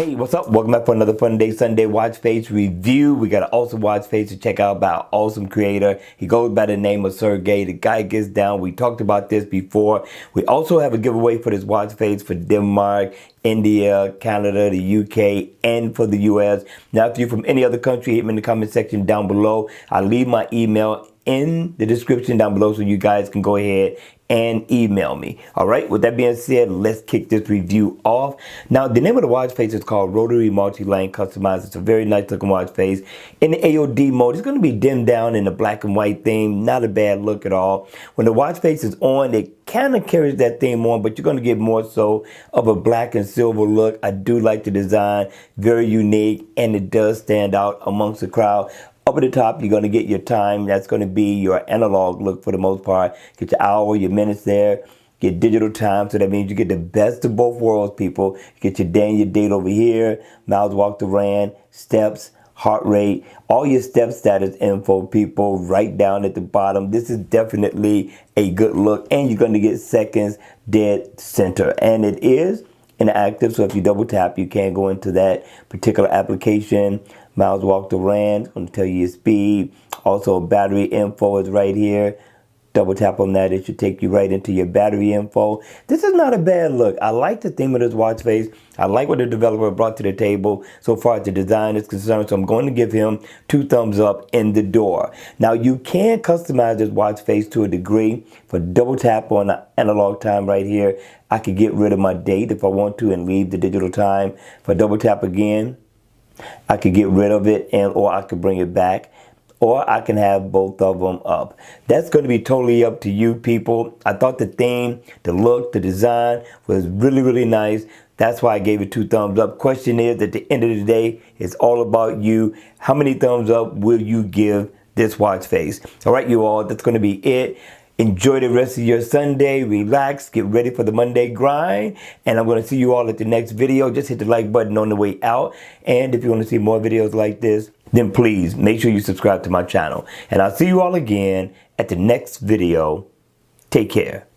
Hey, what's up? Welcome back for another Funday Sunday watch face review. We got an awesome watch face to check out by an awesome creator. He goes by the name of Sergey. The guy gets down. We talked about this before. We also have a giveaway for this watch face for Denmark, India, Canada, the UK, and for the US. Now, if you're from any other country, hit me in the comment section down below. I'll leave my email in the description down below so you guys can go ahead and email me. All right, with that being said, let's kick this review off. Now, the name of the watch face is called Rotary Multi-Lane Customized. It's a very nice looking watch face. In the AOD mode, it's going to be dimmed down in the black and white theme. Not a bad look at all. When the watch face is on, it kind of carries that theme on, but you're going to get more so of a black and silver look. I do like the design, very unique, and it does stand out amongst the crowd. Up at the top, you're going to get your time. That's going to be your analog look for the most part. Get your hour, your minutes there. Get digital time, so that means you get the best of both worlds, people. You get your day and your date over here, miles walked or ran, steps, heart rate, all your step status info, people, right down at the bottom. This is definitely a good look, and you're going to get seconds dead center. And it is inactive, so if you double tap, you can go into that particular application. Miles walked or ran, it's going to tell you your speed. Also, battery info is right here. Double tap on that, it should take you right into your battery info. This is not a bad look. I like the theme of this watch face. I like what the developer brought to the table so far as the design is concerned, so I'm going to give him 2 thumbs up in the door. Now, you can customize this watch face to a degree. For double tap on the analog time right here, I could get rid of my date if I want to and leave the digital time. If I double tap again, I could get rid of it, or I could bring it back, or I can have both of them up. That's going to be totally up to you, people. I thought the theme, the look, the design was really, really nice. That's why I gave it 2 thumbs up. Question is, at the end of the day, it's all about you. How many thumbs up will you give this watch face? All right, you all, that's going to be it. Enjoy the rest of your Sunday, relax, get ready for the Monday grind, and I'm going to see you all at the next video. Just hit the like button on the way out, and if you want to see more videos like this, then please make sure you subscribe to my channel. And I'll see you all again at the next video. Take care.